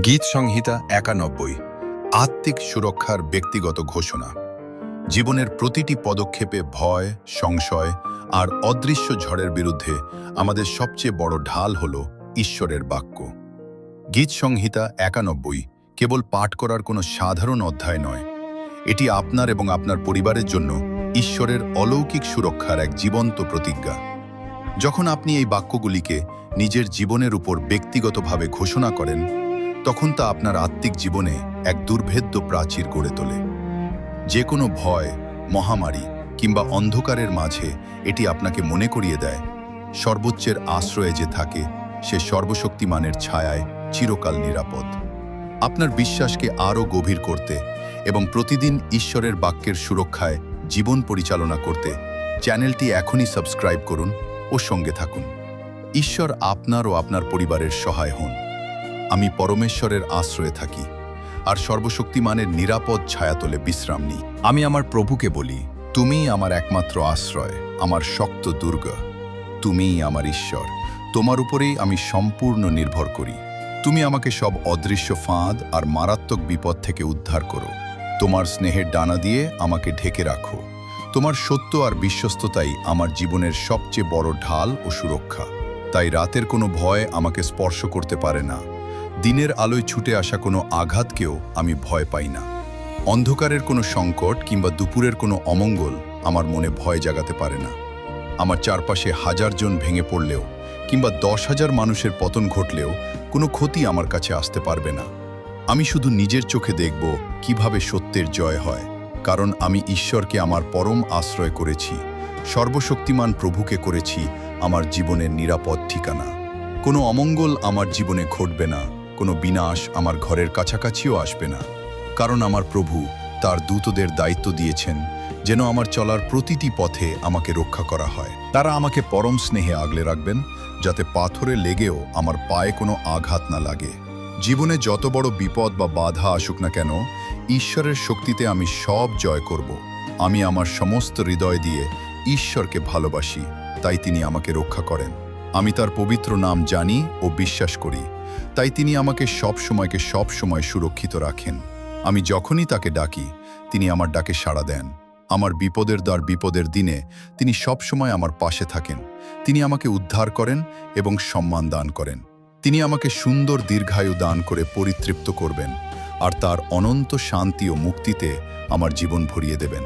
গীত সংহিতা ৯১ আত্মিক সুরক্ষার ব্যক্তিগত ঘোষণা। জীবনের প্রতিটি পদক্ষেপে ভয়, সংশয় আর অদৃশ্য ঝড়ের বিরুদ্ধে আমাদের সবচেয়ে বড় ঢাল হল ঈশ্বরের বাক্য। গীত সংহিতা ৯১ কেবল পাঠ করার কোনো সাধারণ অধ্যায় নয়, এটি আপনার এবং আপনার পরিবারের জন্য ঈশ্বরের অলৌকিক সুরক্ষার এক জীবন্ত প্রতিজ্ঞা। যখন আপনি এই বাক্যগুলিকে নিজের জীবনের উপর ব্যক্তিগতভাবে ঘোষণা করেন, তখন তা আপনার আত্মিক জীবনে এক দুর্ভেদ্য প্রাচীর গড়ে তোলে। যে কোনো ভয়, মহামারী কিংবা অন্ধকারের মাঝে এটি আপনাকে মনে করিয়ে দেয়, সর্বোচ্চের আশ্রয়ে যে থাকে সে সর্বশক্তিমানের ছায়ায় চিরকাল নিরাপদ। আপনার বিশ্বাসকে আরও গভীর করতে এবং প্রতিদিন ঈশ্বরের বাক্যের সুরক্ষায় জীবন পরিচালনা করতে চ্যানেলটি এখনই সাবস্ক্রাইব করুন ও সঙ্গে থাকুন। ঈশ্বর আপনার ও আপনার পরিবারের সহায় হন। আমি পরমেশ্বরের আশ্রয়ে থাকি আর সর্বশক্তিমানের নিরাপদ ছায়াতলে বিশ্রাম নিই। আমি আমার প্রভুকে বলি, তুমিই আমার একমাত্র আশ্রয়, আমার শক্ত দুর্গ। তুমিই আমার ঈশ্বর, তোমার উপরেই আমি সম্পূর্ণ নির্ভর করি। তুমি আমাকে সব অদৃশ্য ফাঁদ আর মারাত্মক বিপদ থেকে উদ্ধার করো। তোমার স্নেহের ডানা দিয়ে আমাকে ঢেকে রাখো। তোমার সত্য আর বিশ্বস্ততাই আমার জীবনের সবচেয়ে বড় ঢাল ও সুরক্ষা। তাই রাতের কোনো ভয় আমাকে স্পর্শ করতে পারে না। দিনের আলোয় ছুটে আসা কোনো আঘাতকেও আমি ভয় পাই না। অন্ধকারের কোনো সংকট কিংবা দুপুরের কোনো অমঙ্গল আমার মনে ভয় জাগাতে পারে না। আমার চারপাশে ১০০০ জন ভেঙে পড়লেও কিংবা ১০,০০০ মানুষের পতন ঘটলেও কোনো ক্ষতি আমার কাছে আসতে পারবে না। আমি শুধু নিজের চোখে দেখব কিভাবে সত্যের জয় হয়, কারণ আমি ঈশ্বরকে আমার পরম আশ্রয় করেছি, সর্বশক্তিমান প্রভুকে করেছি আমার জীবনের নিরাপদ ঠিকানা। কোনো অমঙ্গল আমার জীবনে ঘটবে না, কোনো বিনাশ আমার ঘরের কাছাকাছিও আসবে না, কারণ আমার প্রভু তার দূতদের দায়িত্ব দিয়েছেন যেন আমার চলার প্রতিটি পথে আমাকে রক্ষা করা হয়। তারা আমাকে পরম স্নেহে আগলে রাখবেন, যাতে পাথরে লেগেও আমার পায়ে কোনো আঘাত না লাগে। জীবনে যত বড় বিপদ বা বাধা আসুক না কেন, ঈশ্বরের শক্তিতে আমি সব জয় করব। আমি আমার সমস্ত হৃদয় দিয়ে ঈশ্বরকে ভালোবাসি, তাই তিনি আমাকে রক্ষা করেন। আমি তার পবিত্র নাম জানি ও বিশ্বাস করি, তাই তিনি আমাকে সব সময় সুরক্ষিত রাখেন। আমি যখনই তাকে ডাকি, তিনি আমার ডাকে সাড়া দেন। আমার বিপদের দিনে তিনি সবসময় আমার পাশে থাকেন। তিনি আমাকে উদ্ধার করেন এবং সম্মান দান করেন। তিনি আমাকে সুন্দর দীর্ঘায়ু দান করে পরিতৃপ্ত করবেন আর তার অনন্ত শান্তি ও মুক্তিতে আমার জীবন ভরিয়ে দেবেন।